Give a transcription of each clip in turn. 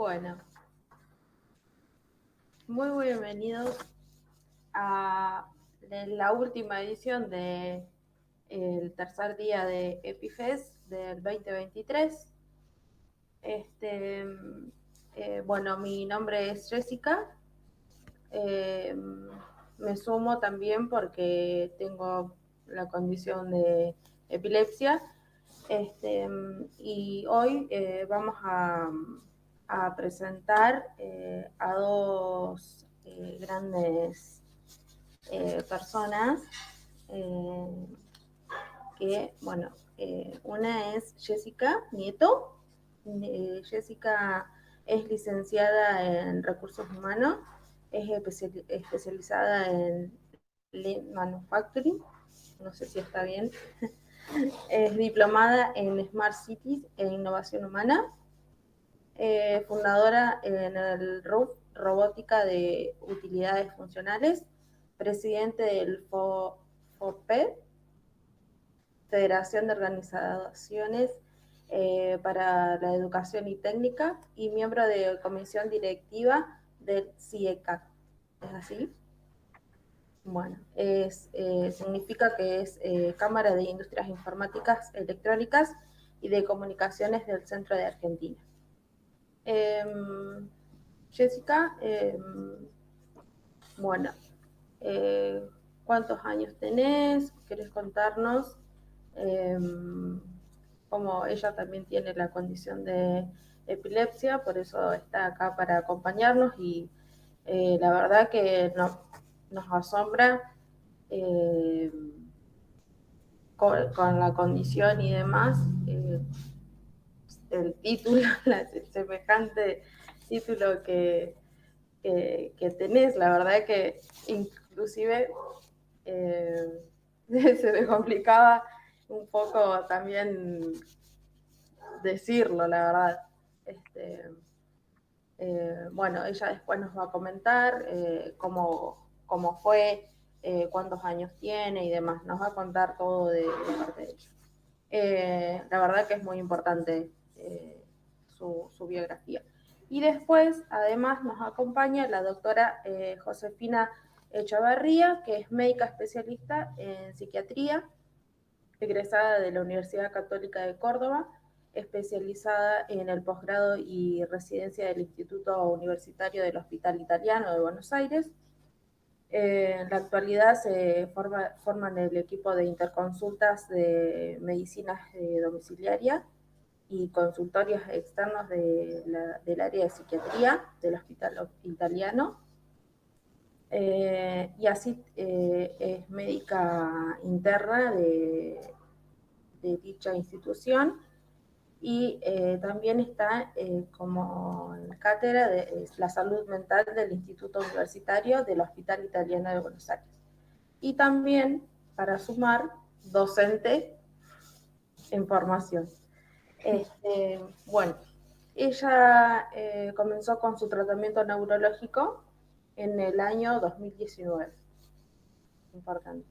Bueno, muy bienvenidos a la última edición de el tercer día de EpiFest del 2023. Bueno, mi nombre es Jessica. Eh, Me sumo también porque tengo la condición de epilepsia. Y hoy vamos a presentar a dos grandes personas eh, que, bueno, una es Jessica Nieto. Jessica es licenciada en Recursos Humanos, es especializada en Lean Manufacturing, no sé si está bien. Es diplomada en Smart Cities e Innovación Humana, fundadora en el RUF, Robótica de Utilidades Funcionales, presidente del FOPED, Federación de Organizaciones para la Educación y Técnica, y miembro de comisión directiva del CIECAC. ¿Es así? Bueno, significa que es Cámara de Industrias Informáticas Electrónicas y de Comunicaciones del Centro de Argentina. Jessica, bueno, ¿cuántos años tenés? ¿Querés contarnos? Como ella también tiene la condición de epilepsia, por eso está acá para acompañarnos y la verdad que nos asombra eh, con la condición y demás, el título, el semejante título que tenés, la verdad que inclusive se me complicaba un poco también decirlo, la verdad. Bueno, ella después nos va a comentar cómo fue, cuántos años tiene y demás. Nos va a contar todo de parte de ella. La verdad que es muy importante su biografía. Y después, además, nos acompaña la doctora Josefina Echavarría, que es médica especialista en psiquiatría, egresada de la Universidad Católica de Córdoba, especializada en el posgrado y residencia del Instituto Universitario del Hospital Italiano de Buenos Aires. En la actualidad se forman el equipo de interconsultas de medicina domiciliaria y consultorios externos del área de psiquiatría del Hospital Italiano. Y así es médica interna de dicha institución y también está como en cátedra de la salud mental del Instituto Universitario del Hospital Italiano de Buenos Aires. Y también, para sumar, docente en formación. Bueno, ella comenzó con su tratamiento neurológico en el año 2019. Importante.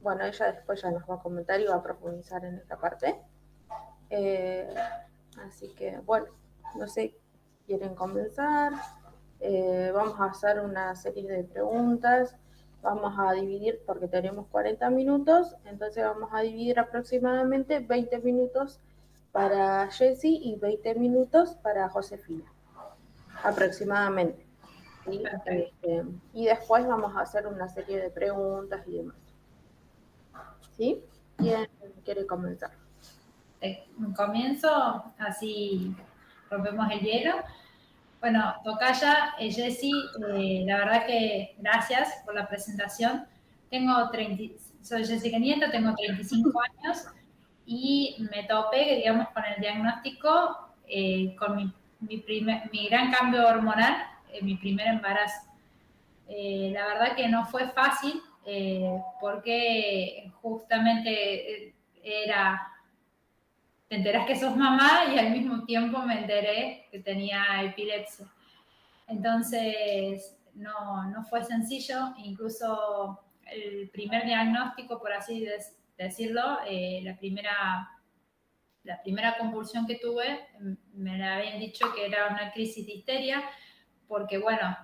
Bueno, ella después ya nos va a comentar y va a profundizar en esta parte. Así que, bueno, no sé, ¿quieren comenzar? Vamos a hacer una serie de preguntas. Vamos a dividir, porque tenemos 40 minutos, entonces vamos a dividir aproximadamente 20 minutos para Jessie y 20 minutos para Josefina, aproximadamente. ¿Sí? Y después vamos a hacer una serie de preguntas y demás. ¿Sí? ¿Quién quiere comenzar? Comienzo, así rompemos el hielo. Bueno, tocaya, Jessy, la verdad que gracias por la presentación. Soy Jessica Nieto, tengo 35 años y me topé, digamos, con el diagnóstico, con mi gran cambio hormonal, mi primer embarazo. La verdad que no fue fácil porque justamente te enterás que sos mamá y al mismo tiempo me enteré que tenía epilepsia. Entonces, no fue sencillo, incluso el primer diagnóstico, por así decirlo, la la primera convulsión que tuve, me la habían dicho que era una crisis de histeria, porque bueno,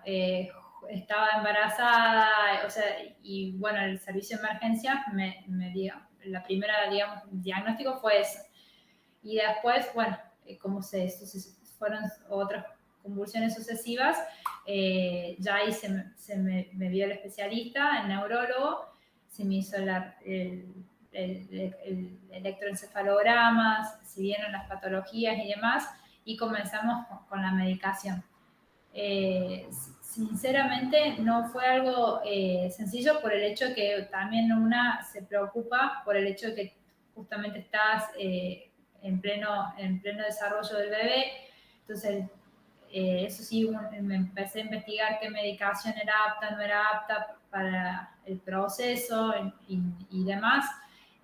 estaba embarazada, o sea, y bueno, el servicio de emergencia me dio, la primera, digamos, diagnóstico fue eso. Y después, bueno, como fueron otras convulsiones sucesivas, ya ahí se me vio el especialista, el neurólogo, se me hizo el electroencefalograma, se vieron las patologías y demás, y comenzamos con la medicación. Sinceramente no fue algo sencillo por el hecho que también una se preocupa por el hecho de que justamente estás en pleno desarrollo del bebé. Entonces, eso sí, me empecé a investigar qué medicación era apta, no era apta para el proceso y demás.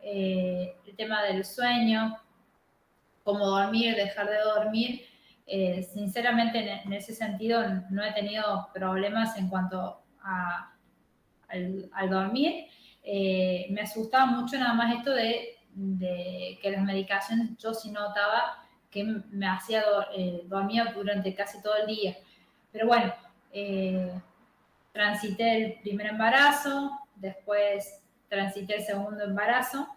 El tema del sueño, cómo dormir, dejar de dormir. Sinceramente, en ese sentido, no he tenido problemas en cuanto al dormir. Me asustaba mucho nada más esto de que las medicaciones yo sí notaba que me hacía dormir durante casi todo el día. Pero bueno, transité el primer embarazo, después transité el segundo embarazo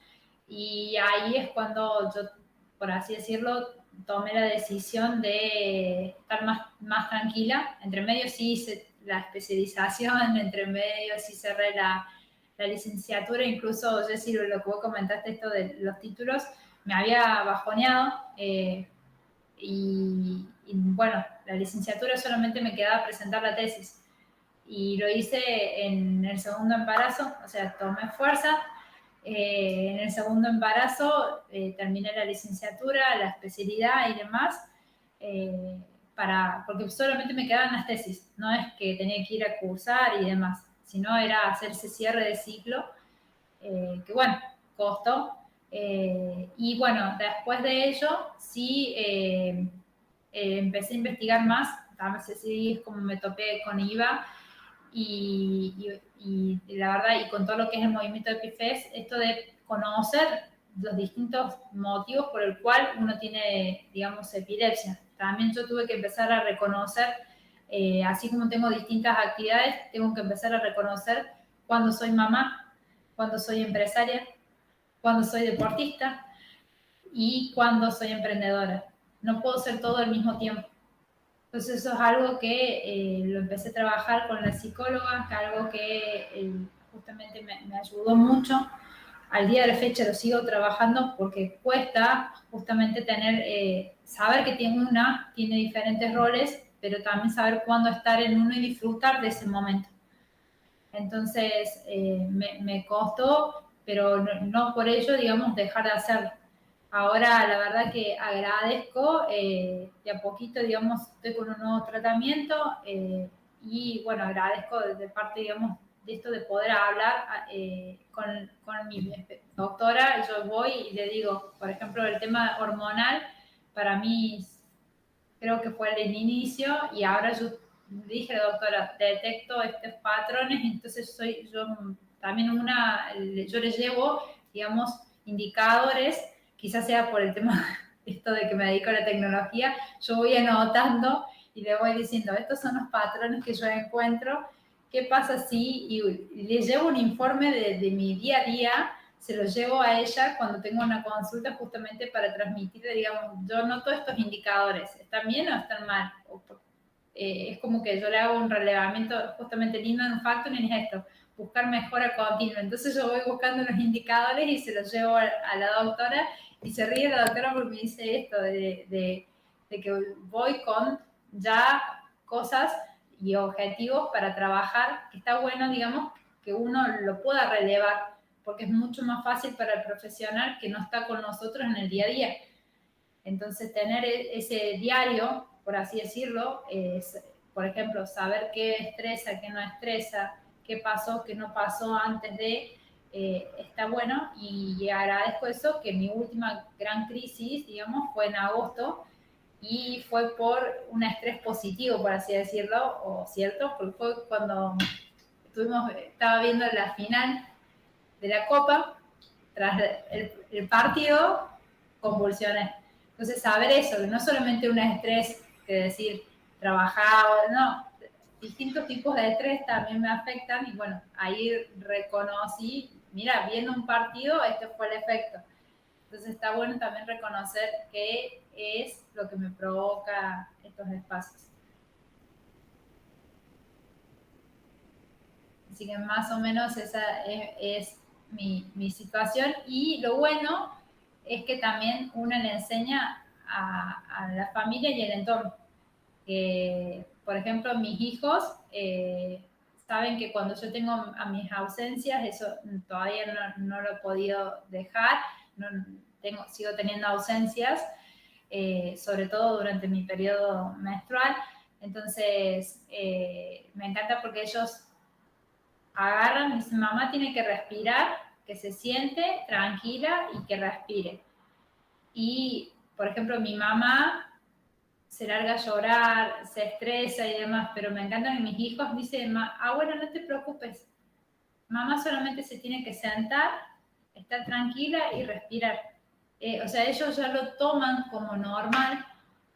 y ahí es cuando yo, por así decirlo, tomé la decisión de estar más tranquila. Entre medio sí hice la especialización, entre medio sí cerré la licenciatura, incluso Jessy, lo que vos comentaste, esto de los títulos, me había bajoneado y bueno, la licenciatura solamente me quedaba presentar la tesis y lo hice en el segundo embarazo, o sea, tomé fuerza. En el segundo embarazo terminé la licenciatura, la especialidad y demás, porque solamente me quedaban las tesis, no es que tenía que ir a cursar y demás, sino era hacer ese cierre de ciclo, que bueno, costó. Y bueno, después de ello, sí empecé a investigar más, sí es como me topé con IVA, y la verdad, y con todo lo que es el movimiento de PIFES, esto de conocer los distintos motivos por el cual uno tiene, digamos, epilepsia. También yo tuve que empezar a reconocer, así como tengo distintas actividades, tengo que empezar a reconocer cuando soy mamá, cuando soy empresaria, cuando soy deportista y cuando soy emprendedora. No puedo ser todo al mismo tiempo. Entonces eso es algo que lo empecé a trabajar con la psicóloga, que algo que justamente me ayudó mucho. Al día de la fecha lo sigo trabajando porque cuesta justamente saber que tiene diferentes roles, pero también saber cuándo estar en uno y disfrutar de ese momento. Entonces me costó, pero no por ello, digamos, dejar de hacerlo. Ahora, la verdad que agradezco, de a poquito, digamos, estoy con un nuevo tratamiento y, bueno, agradezco de parte, digamos, de esto de poder hablar con mi doctora. Yo voy y le digo, por ejemplo, el tema hormonal, para mí creo que fue el inicio y ahora yo dije, doctora, detecto estos patrones, entonces yo también yo le llevo, digamos, indicadores, quizás sea por el tema esto de que me dedico a la tecnología, yo voy anotando y le voy diciendo, estos son los patrones que yo encuentro, ¿qué pasa si? Y le llevo un informe de mi día a día, se lo llevo a ella cuando tengo una consulta justamente para transmitirle, digamos, yo noto estos indicadores, ¿están bien o están mal? Es como que yo le hago un relevamiento justamente lindo en un factoring, es esto, buscar mejora continua. Entonces yo voy buscando los indicadores y se los llevo a la doctora y se ríe la doctora porque me dice esto de que voy con ya cosas y objetivos para trabajar, que está bueno, digamos, que uno lo pueda relevar, porque es mucho más fácil para el profesional que no está con nosotros en el día a día. Entonces, tener ese diario, por así decirlo, por ejemplo, saber qué estresa, qué no estresa, qué pasó, qué no pasó antes está bueno y agradezco eso, que mi última gran crisis, digamos, fue en agosto y fue por un estrés positivo, por así decirlo, o cierto, porque fue cuando estaba viendo la final de la Copa, tras el partido, convulsiones. Entonces, saber eso, que no solamente un estrés, que decir, trabajar, no, distintos tipos de estrés también me afectan y bueno, ahí reconocí, mira, viendo un partido, este fue el efecto. Entonces está bueno también reconocer qué es lo que me provoca estos espacios. Así que más o menos esa es mi situación. Y lo bueno es que también uno le enseña a la familia y el entorno. Por ejemplo, mis hijos saben que cuando yo tengo a mis ausencias, eso todavía no lo he podido dejar, sigo teniendo ausencias, sobre todo durante mi periodo menstrual. Entonces, me encanta porque ellos agarran y dicen, mamá tiene que respirar, que se siente tranquila y que respire. Y, por ejemplo, mi mamá se larga a llorar, se estresa y demás, pero me encanta que mis hijos dicen, bueno, no te preocupes, mamá solamente se tiene que sentar, estar tranquila y respirar. O sea, ellos ya lo toman como normal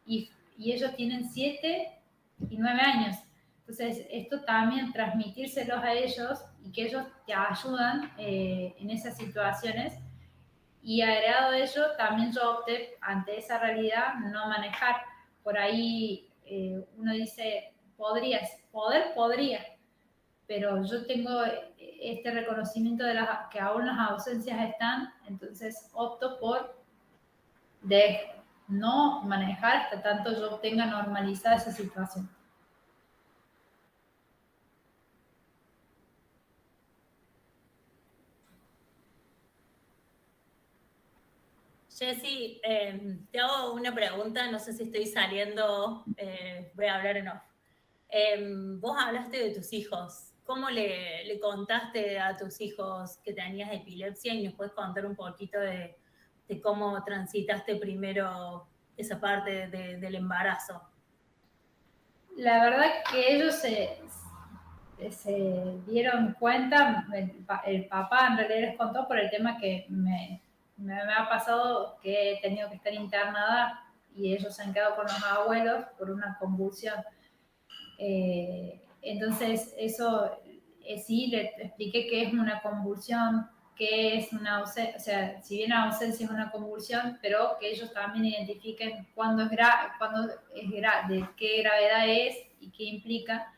y ellos tienen 7 y 9 años. Entonces, esto también transmitírselos a ellos y que ellos te ayudan en esas situaciones. Y agregado a ello, también yo opté ante esa realidad no manejar. Por ahí uno dice, podría, pero yo tengo este reconocimiento de que aún las ausencias están, entonces opto por no manejar hasta tanto yo tenga normalizada esa situación. Jessy, te hago una pregunta, no sé si estoy saliendo, voy a hablar en off. Vos hablaste de tus hijos. ¿Cómo le contaste a tus hijos que tenías epilepsia? Y nos puedes contar un poquito de cómo transitaste primero esa parte del embarazo. La verdad que ellos se dieron cuenta, el papá en realidad les contó por el tema que me ha pasado que he tenido que estar internada y ellos se han quedado con los abuelos por una convulsión. Entonces, eso sí, le expliqué qué es una convulsión, qué es una ausencia, o sea, si bien la ausencia es una convulsión, pero que ellos también identifiquen de qué gravedad es y qué implica.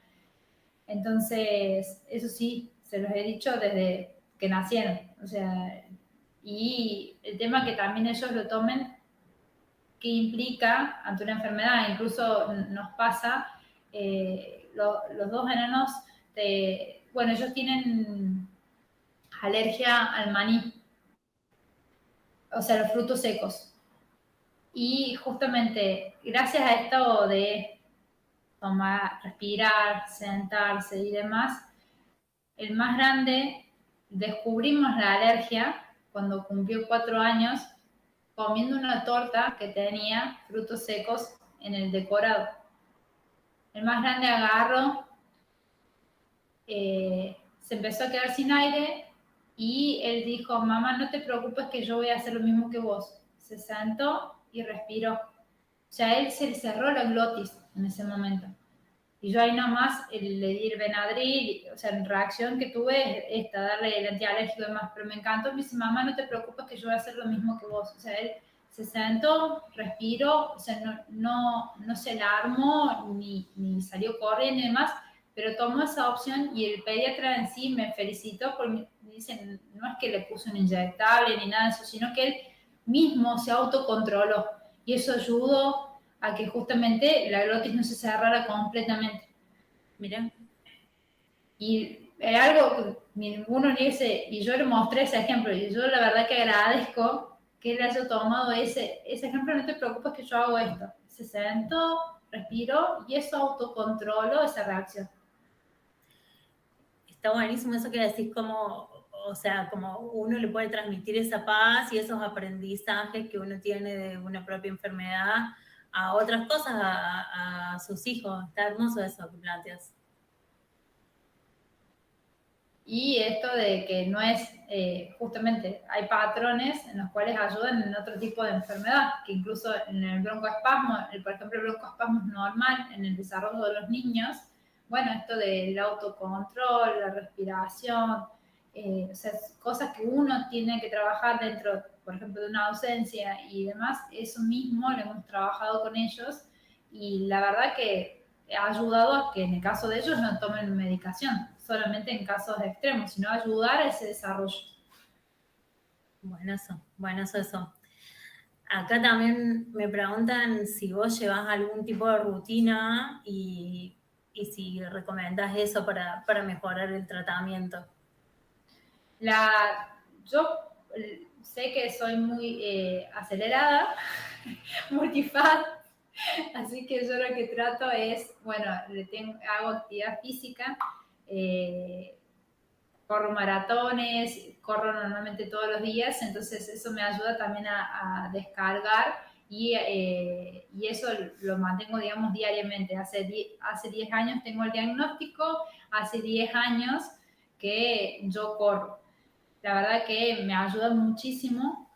Entonces, eso sí, se los he dicho desde que nacieron, o sea, y el tema que también ellos lo tomen, qué implica ante una enfermedad, incluso nos pasa, los dos enanos, bueno, ellos tienen alergia al maní, o sea, los frutos secos. Y justamente gracias a esto de tomar, respirar, sentarse y demás, el más grande descubrimos la alergia cuando cumplió 4 años comiendo una torta que tenía frutos secos en el decorado. El más grande agarró, se empezó a quedar sin aire y él dijo, mamá, no te preocupes que yo voy a hacer lo mismo que vos. Se sentó y respiró. O sea, él se le cerró la glotis en ese momento. Y yo ahí nomás le di el Benadryl, o sea, en reacción que tuve esta, darle el antialérgico y demás, pero me encantó, me dice, mamá, no te preocupes que yo voy a hacer lo mismo que vos. O sea, él se sentó, respiró, o sea, no se alarmó ni salió corriendo y demás, pero tomó esa opción y el pediatra en sí me felicitó porque me dicen, no es que le puso un inyectable ni nada de eso, sino que él mismo se autocontroló y eso ayudó a que justamente la glotis no se cerrara completamente. Miren. Y es algo que ninguno dice, y yo le mostré ese ejemplo, y yo la verdad que agradezco que él haya tomado ese ejemplo, no te preocupes que yo hago esto. Se sentó, respiró y eso autocontroló esa reacción. Está buenísimo eso que decís, como, o sea, como uno le puede transmitir esa paz y esos aprendizajes que uno tiene de una propia enfermedad a otras cosas, a sus hijos. Está hermoso eso que planteas. Y esto de que no es, justamente, hay patrones en los cuales ayudan en otro tipo de enfermedad, que incluso en el broncoespasmo, por ejemplo, el broncoespasmo es normal en el desarrollo de los niños. Bueno, esto del autocontrol, la respiración, o sea, cosas que uno tiene que trabajar dentro, por ejemplo, de una ausencia y demás, eso mismo lo hemos trabajado con ellos y la verdad que ha ayudado a que en el caso de ellos no tomen medicación, solamente en casos extremos, sino ayudar a ese desarrollo. Bueno eso. Acá también me preguntan si vos llevas algún tipo de rutina y si recomendás eso para mejorar el tratamiento. Yo sé que soy muy acelerada, multifaz, así que yo lo que trato es, bueno, hago actividad física, corro maratones, corro normalmente todos los días, entonces eso me ayuda también a descargar y eso lo mantengo, digamos, diariamente. Hace 10 años tengo el diagnóstico, hace 10 años que yo corro. La verdad que me ayuda muchísimo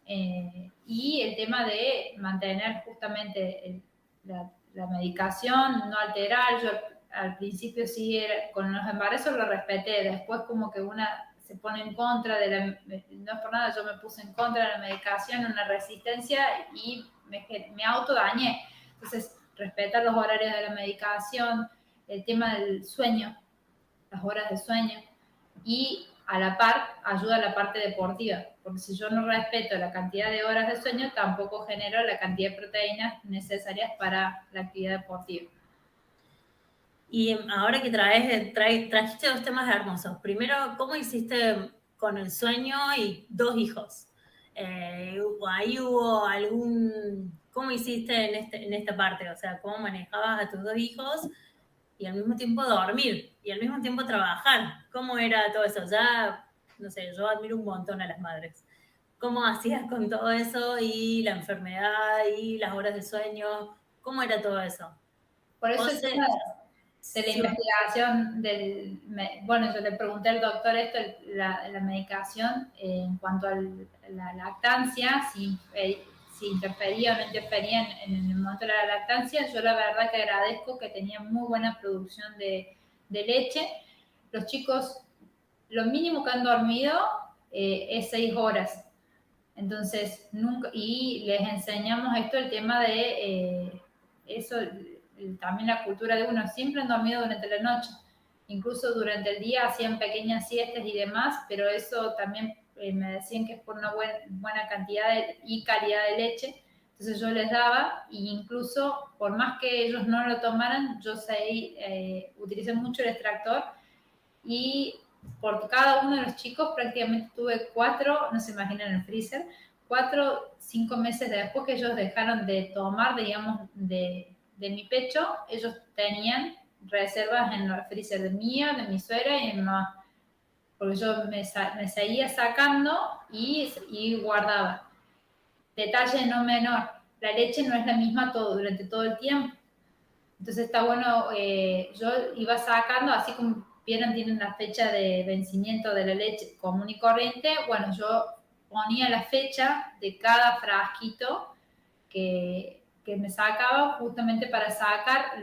y el tema de mantener justamente la medicación, no alterar. Yo al principio sí, con los embarazos lo respeté, después como que una se pone en contra no es por nada, yo me puse en contra de la medicación, una resistencia y me autodañé. Entonces, respetar los horarios de la medicación, el tema del sueño, las horas de sueño y a la par ayuda a la parte deportiva, porque si yo no respeto la cantidad de horas de sueño, tampoco genero la cantidad de proteínas necesarias para la actividad deportiva. Y ahora que trajiste dos temas hermosos. Primero, ¿cómo hiciste con el sueño y 2 hijos? ¿Ahí hubo cómo hiciste en esta parte? O sea, ¿cómo manejabas a tus 2 hijos y al mismo tiempo dormir y al mismo tiempo trabajar? ¿Cómo era todo eso? Ya, no sé, yo admiro un montón a las madres. ¿Cómo hacías con todo eso y la enfermedad y las horas de sueño? ¿Cómo era todo eso? Por eso el tema de la Sí, investigación bueno, yo le pregunté al doctor esto, la medicación en cuanto a la lactancia, si interfería o no interfería en el momento de la lactancia. Yo la verdad que agradezco que tenía muy buena producción de leche. Los chicos, lo mínimo que han dormido es 6 horas. Entonces, nunca, y les enseñamos esto, el tema de eso, también la cultura de uno, siempre han dormido durante la noche, incluso durante el día hacían pequeñas siestas y demás, pero eso también me decían que es por una buena cantidad y calidad de leche, entonces yo les daba, e incluso por más que ellos no lo tomaran, yo utilicé mucho el extractor y por cada uno de los chicos prácticamente tuve 4, no se imaginan el freezer, 4, 5 meses después que ellos dejaron de tomar, digamos, de mi pecho, ellos tenían reservas en el freezer de mía, de mi suegra y de mi mamá. Porque yo me seguía sacando y guardaba. Detalle no menor, la leche no es la misma durante todo el tiempo. Entonces está bueno, yo iba sacando, así como vieron, tienen la fecha de vencimiento de la leche común y corriente, bueno, yo ponía la fecha de cada frasquito que me sacaba justamente para sacar,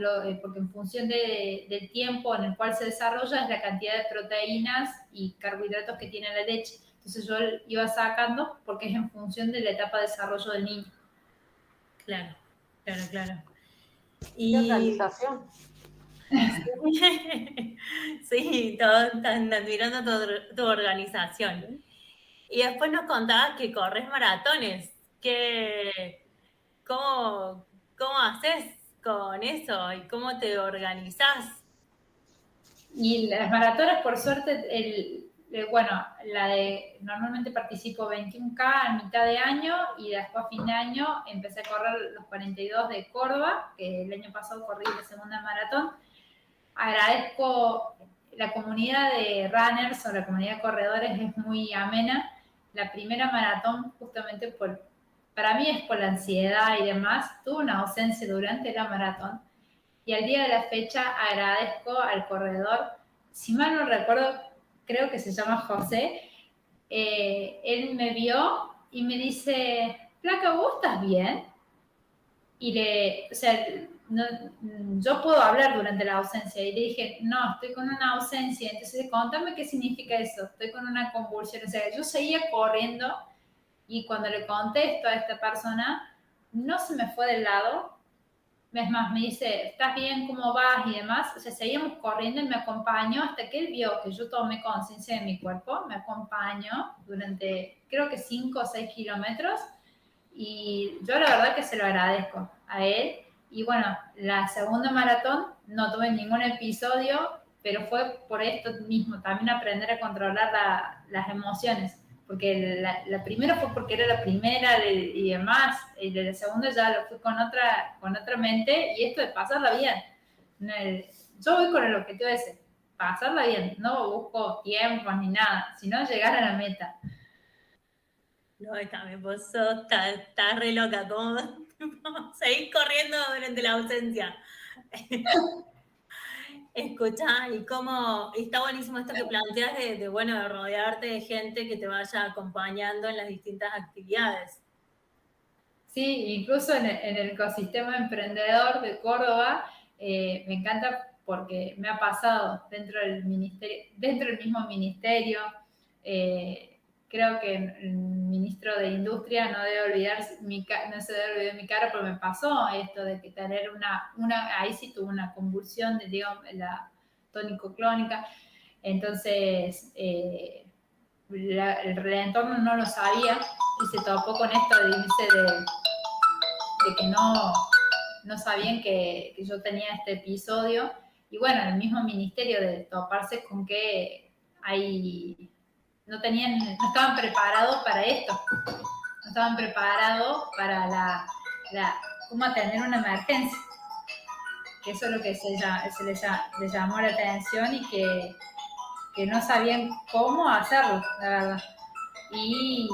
porque en función del tiempo en el cual se desarrolla es la cantidad de proteínas y carbohidratos que tiene la leche. Entonces yo iba sacando porque es en función de la etapa de desarrollo del niño. Claro. Y organización. Sí, todos están admirando tu organización. Y después nos contabas que corres maratones. ¿Cómo haces con eso y cómo te organizás? Y las maratones, por suerte, bueno, normalmente participo 21K a mitad de año y después a fin de año empecé a correr los 42 de Córdoba, que el año pasado corrí la segunda maratón. Agradezco la comunidad de runners o la comunidad de corredores, es muy amena. La primera maratón, justamente para mí es por la ansiedad y demás, tuve una ausencia durante la maratón. Y al día de la fecha agradezco al corredor, si mal no recuerdo, creo que se llama José, él me vio y me dice, Flaca, ¿vos estás bien? O sea, no, yo puedo hablar durante la ausencia. Y le dije, no, estoy con una ausencia. Entonces, contame qué significa eso. Estoy con una convulsión. O sea, yo seguía corriendo y cuando le contesto a esta persona, no se me fue del lado. Es más, me dice, ¿estás bien? ¿Cómo vas? Y demás. O sea, seguíamos corriendo y me acompañó hasta que él vio que yo tomé conciencia de mi cuerpo. Me acompañó durante, creo que 5 o 6 kilómetros. Y yo la verdad que se lo agradezco a él. Y bueno, la segunda maratón no tuve ningún episodio, pero fue por esto mismo, también aprender a controlar las emociones. Porque la primera fue porque era la primera y demás, y de la segunda ya lo fui con otra mente, y esto de pasarla bien. Yo voy con el objetivo ese, pasarla bien, no busco tiempos ni nada, sino llegar a la meta. No, también vos estás re loca, ¿cómo seguís corriendo durante la ausencia? Escuchá, y cómo está buenísimo esto que planteas bueno, de rodearte de gente que te vaya acompañando en las distintas actividades. Sí, incluso en el ecosistema emprendedor de Córdoba, me encanta porque me ha pasado dentro del ministerio, dentro del mismo ministerio. Creo que el ministro de Industria no debe olvidar no se debe olvidar mi cara, pero me pasó esto de que tener ahí sí tuve una convulsión de, digamos, la tónico-clónica. Entonces, el entorno no lo sabía y se topó con esto de irse de que no sabían que yo tenía este episodio. Y bueno, el mismo ministerio de toparse con que no estaban preparados para esto, no estaban preparados para cómo atender una emergencia, que eso es lo que les llamó la atención y que no sabían cómo hacerlo, la verdad. Y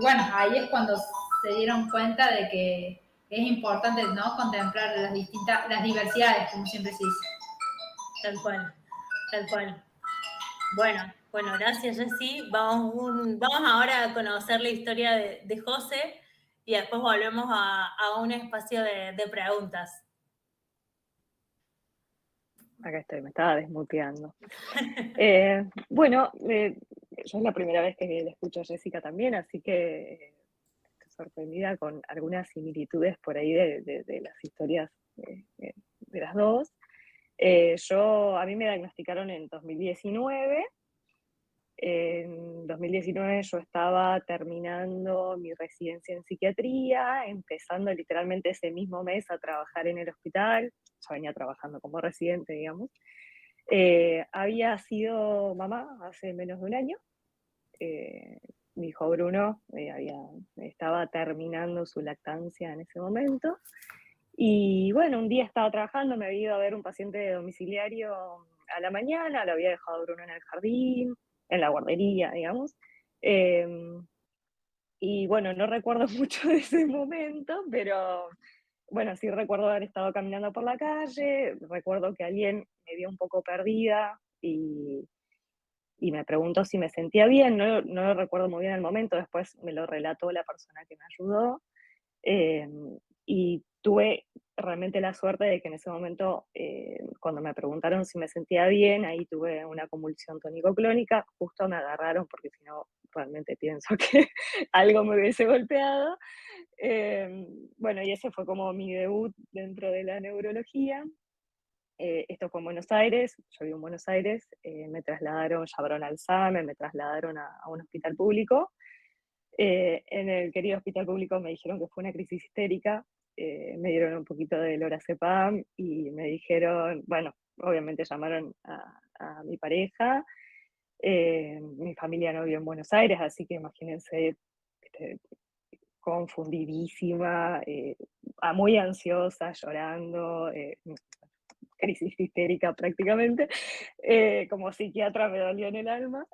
bueno, ahí es cuando se dieron cuenta de que es importante, ¿no?, contemplar las diversidades, como siempre se dice. Tal cual, tal cual. Bueno, gracias, Jessy. Vamos ahora a conocer la historia de José y después volvemos a un espacio de preguntas. Acá estoy, me estaba desmuteando. Bueno, yo es la primera vez que le escucho a Jessica también, así que estoy sorprendida con algunas similitudes por ahí de las historias de las dos. A mí me diagnosticaron en 2019. En 2019 yo estaba terminando mi residencia en psiquiatría, empezando literalmente ese mismo mes a trabajar en el hospital. Ya venía trabajando como residente, digamos. Había sido mamá hace menos de un año. Mi hijo Bruno estaba terminando su lactancia en ese momento. Y bueno, un día estaba trabajando, me había ido a ver un paciente domiciliario a la mañana, lo había dejado Bruno en el jardín, en la guardería, digamos. Y bueno, no recuerdo mucho de ese momento, pero bueno, sí recuerdo haber estado caminando por la calle, recuerdo que alguien me vio un poco perdida y me preguntó si me sentía bien, no lo recuerdo muy bien el momento, después me lo relató la persona que me ayudó. Y tuve realmente la suerte de que en ese momento, cuando me preguntaron si me sentía bien, ahí tuve una convulsión tónico-clónica, justo me agarraron porque si no, realmente pienso que algo me hubiese golpeado. Bueno, y ese fue como mi debut dentro de la neurología. Esto fue en Buenos Aires, yo vivo en Buenos Aires, me llamaron al SAME, me trasladaron a un hospital público. En el querido hospital público me dijeron que fue una crisis histérica, me dieron un poquito de lorazepam y me dijeron, bueno, obviamente llamaron a mi pareja, mi familia no vive en Buenos Aires, así que imagínense, confundidísima, muy ansiosa, llorando, crisis histérica prácticamente, como psiquiatra me dolió en el alma.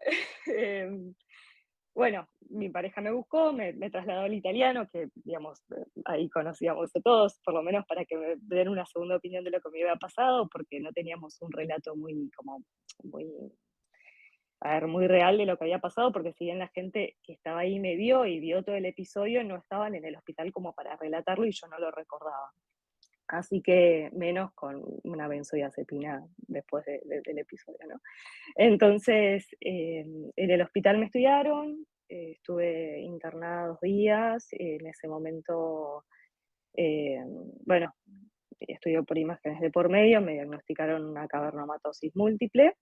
Bueno, mi pareja me buscó, me trasladó al italiano, que digamos, ahí conocíamos a todos, por lo menos para que me den una segunda opinión de lo que me había pasado, porque no teníamos un relato muy a ver, muy real de lo que había pasado, porque si bien la gente que estaba ahí me vio y vio todo el episodio, no estaban en el hospital como para relatarlo y yo no lo recordaba. Así que menos con una benzodiazepina después del episodio, ¿no? Entonces, en el hospital me estudiaron, estuve internada 2 días, en ese momento, eh, bueno, estudió por imágenes de por medio, me diagnosticaron una cavernomatosis múltiple,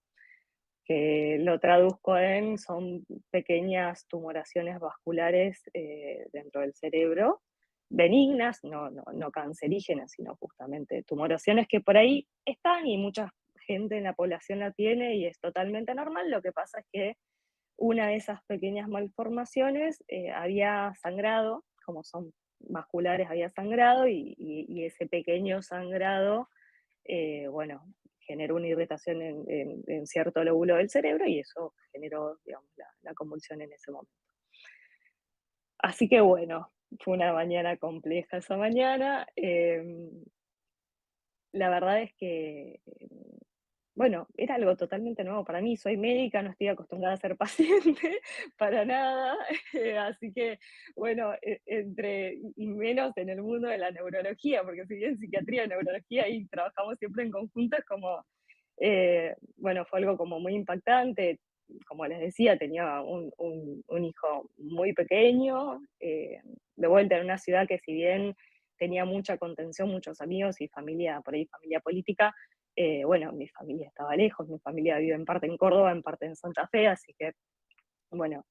que lo traduzco en, son pequeñas tumoraciones vasculares dentro del cerebro, benignas, no cancerígenas, sino justamente tumoraciones que por ahí están y mucha gente en la población la tiene y es totalmente normal. Lo que pasa es que una de esas pequeñas malformaciones había sangrado, como son vasculares, había sangrado y ese pequeño sangrado, bueno, generó una irritación en cierto lóbulo del cerebro y eso generó, digamos, la convulsión en ese momento. Así que bueno, fue una mañana compleja esa mañana. La verdad es que, bueno, era algo totalmente nuevo para mí. Soy médica, no estoy acostumbrada a ser paciente para nada. Así que, bueno, y menos en el mundo de la neurología, porque si bien psiquiatría y neurología y trabajamos siempre en conjunto, es como, bueno, fue algo como muy impactante. Como les decía, tenía un hijo muy pequeño, de vuelta en una ciudad que si bien tenía mucha contención, muchos amigos y familia, por ahí familia política, bueno, mi familia estaba lejos, mi familia vive en parte en Córdoba, en parte en Santa Fe, así que, bueno,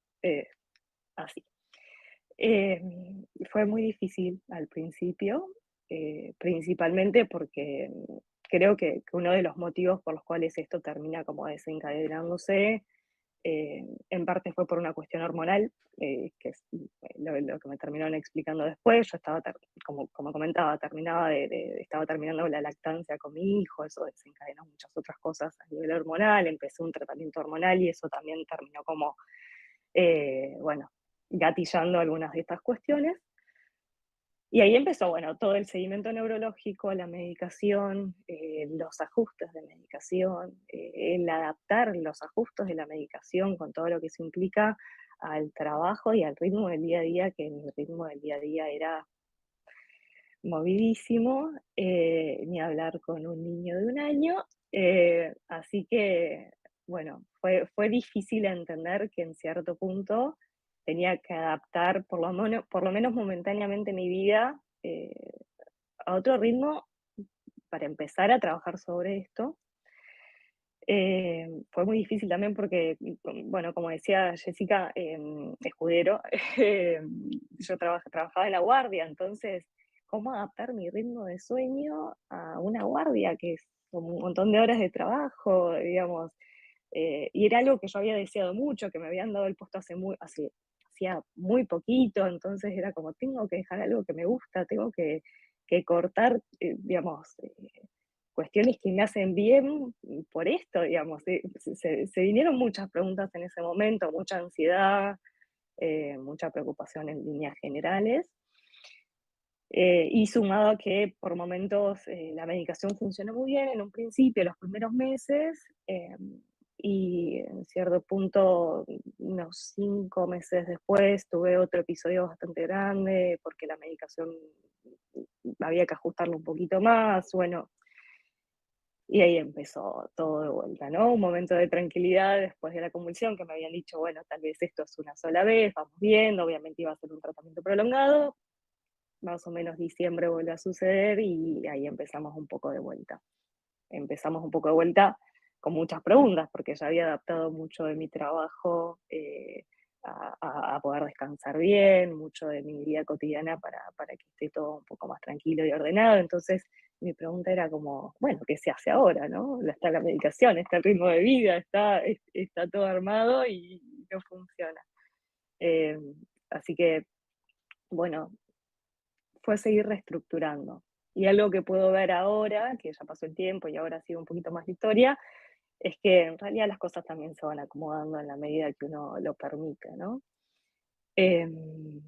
así. Eh, Fue muy difícil al principio, principalmente porque creo que uno de los motivos por los cuales esto termina como desencadenándose, en parte fue por una cuestión hormonal, que es lo que me terminaron explicando después. Yo estaba, como comentaba, estaba terminando la lactancia con mi hijo, eso desencadenó muchas otras cosas a nivel hormonal, empecé un tratamiento hormonal y eso también terminó como, bueno, gatillando algunas de estas cuestiones. Y ahí empezó, bueno, todo el seguimiento neurológico, la medicación, los ajustes de medicación, el adaptar los ajustes de la medicación con todo lo que se implica al trabajo y al ritmo del día a día, que mi ritmo del día a día era movidísimo, ni hablar con un niño de 1 año. Así que, bueno, fue difícil entender que en cierto punto tenía que adaptar, por lo menos momentáneamente, mi vida a otro ritmo para empezar a trabajar sobre esto. Fue muy difícil también porque, bueno, como decía Jessica, Escudero, yo trabajaba en la guardia, entonces, ¿cómo adaptar mi ritmo de sueño a una guardia que es como un montón de horas de trabajo, digamos? Y era algo que yo había deseado mucho, que me habían dado el puesto hacía muy poquito, entonces era como, tengo que dejar algo que me gusta, tengo que cortar, digamos, cuestiones que me hacen bien por esto, digamos. Se vinieron muchas preguntas en ese momento, mucha ansiedad, mucha preocupación en líneas generales. Y sumado a que por momentos la medicación funcionó muy bien en un principio, los primeros meses, y en cierto punto, unos 5 meses después, tuve otro episodio bastante grande porque la medicación había que ajustarlo un poquito más, bueno, y ahí empezó todo de vuelta, ¿no? Un momento de tranquilidad después de la convulsión, que me habían dicho, bueno, tal vez esto es una sola vez, vamos viendo, obviamente iba a ser un tratamiento prolongado. Más o menos diciembre vuelve a suceder y ahí empezamos un poco de vuelta. Empezamos un poco de vuelta con muchas preguntas, porque ya había adaptado mucho de mi trabajo a poder descansar bien, mucho de mi vida cotidiana para que esté todo un poco más tranquilo y ordenado. Entonces, mi pregunta era como, bueno, ¿qué se hace ahora, no? Está la medicación, está el ritmo de vida, está todo armado y no funciona. Eh, Así que, bueno, fue seguir reestructurando. Y algo que puedo ver ahora, que ya pasó el tiempo y ahora sigue un poquito más la historia, es que en realidad las cosas también se van acomodando en la medida que uno lo permite, ¿no? En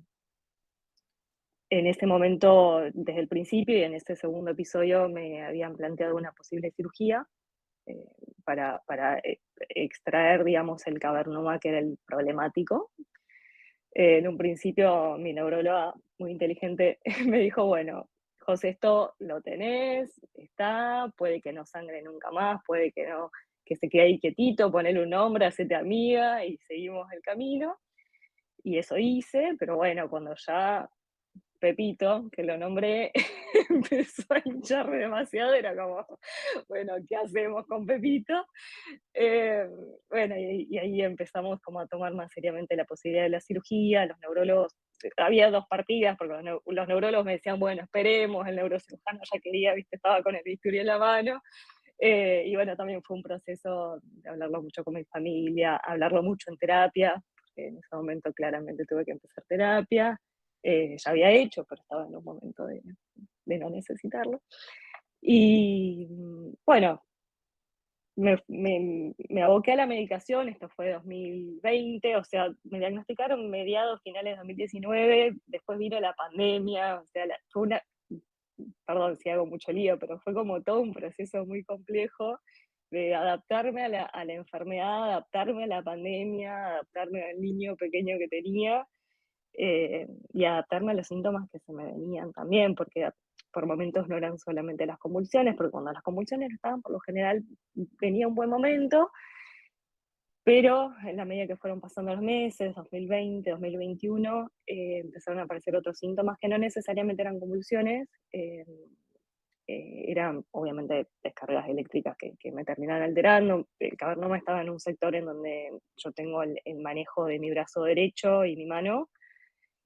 ese momento, desde el principio y en este segundo episodio, me habían planteado una posible cirugía. para extraer, digamos, el cavernoma que era el problemático. En un principio mi neuróloga, muy inteligente, me dijo, bueno, José, esto lo tenés, está, puede que no sangre nunca más, puede que no, que se quede ahí quietito, ponele un nombre, hacete amiga y seguimos el camino. Y eso hice, pero bueno, cuando ya Pepito, que lo nombré, empezó a hinchar demasiado, era como, bueno, ¿qué hacemos con Pepito? Eh, bueno, y ahí empezamos como a tomar más seriamente la posibilidad de la cirugía, los neurólogos, había dos partidas, porque los neurólogos me decían, bueno, esperemos, el neurocirujano ya quería, viste, estaba con el bisturí en la mano, y bueno, también fue un proceso de hablarlo mucho con mi familia, hablarlo mucho en terapia, porque en ese momento claramente tuve que empezar terapia, ya había hecho, pero estaba en un momento de no necesitarlo. Y bueno, me aboqué a la medicación, esto fue 2020, o sea, me diagnosticaron mediados, finales de 2019, después vino la pandemia, o sea, fue una, perdón si hago mucho lío, pero fue como todo un proceso muy complejo de adaptarme a la enfermedad, adaptarme a la pandemia, adaptarme al niño pequeño que tenía, y adaptarme a los síntomas que se me venían también, porque por momentos no eran solamente las convulsiones, porque cuando las convulsiones estaban, por lo general venía un buen momento, pero en la medida que fueron pasando los meses, 2020, 2021, empezaron a aparecer otros síntomas que no necesariamente eran convulsiones, eran obviamente descargas eléctricas que me terminaron alterando. El cavernoma estaba en un sector en donde yo tengo el manejo de mi brazo derecho y mi mano,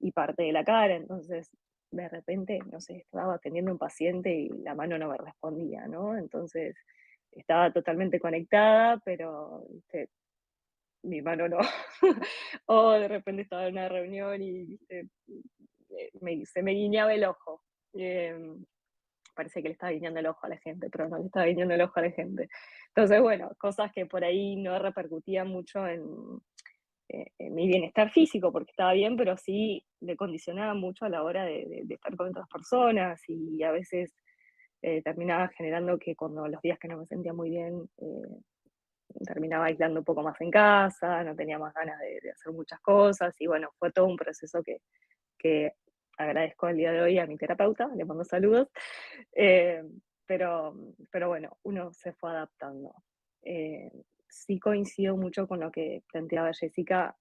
y parte de la cara, entonces de repente, no sé, estaba atendiendo a un paciente y la mano no me respondía, ¿no? Entonces estaba totalmente conectada, pero ¿viste? Mi mano no. O de repente estaba en una reunión y ¿viste? Se me guiñaba el ojo. Parece que le estaba guiñando el ojo a la gente, pero no le estaba guiñando el ojo a la gente. Entonces, bueno, cosas que por ahí no repercutían mucho en mi bienestar físico, porque estaba bien, pero sí le condicionaba mucho a la hora de estar con otras personas y a veces terminaba generando que cuando los días que no me sentía muy bien, terminaba aislando un poco más en casa, no tenía más ganas de hacer muchas cosas y bueno, fue todo un proceso que agradezco al día de hoy a mi terapeuta, le mando saludos, eh, pero bueno, uno se fue adaptando. Eh, sí coincido mucho con lo que planteaba Jessica.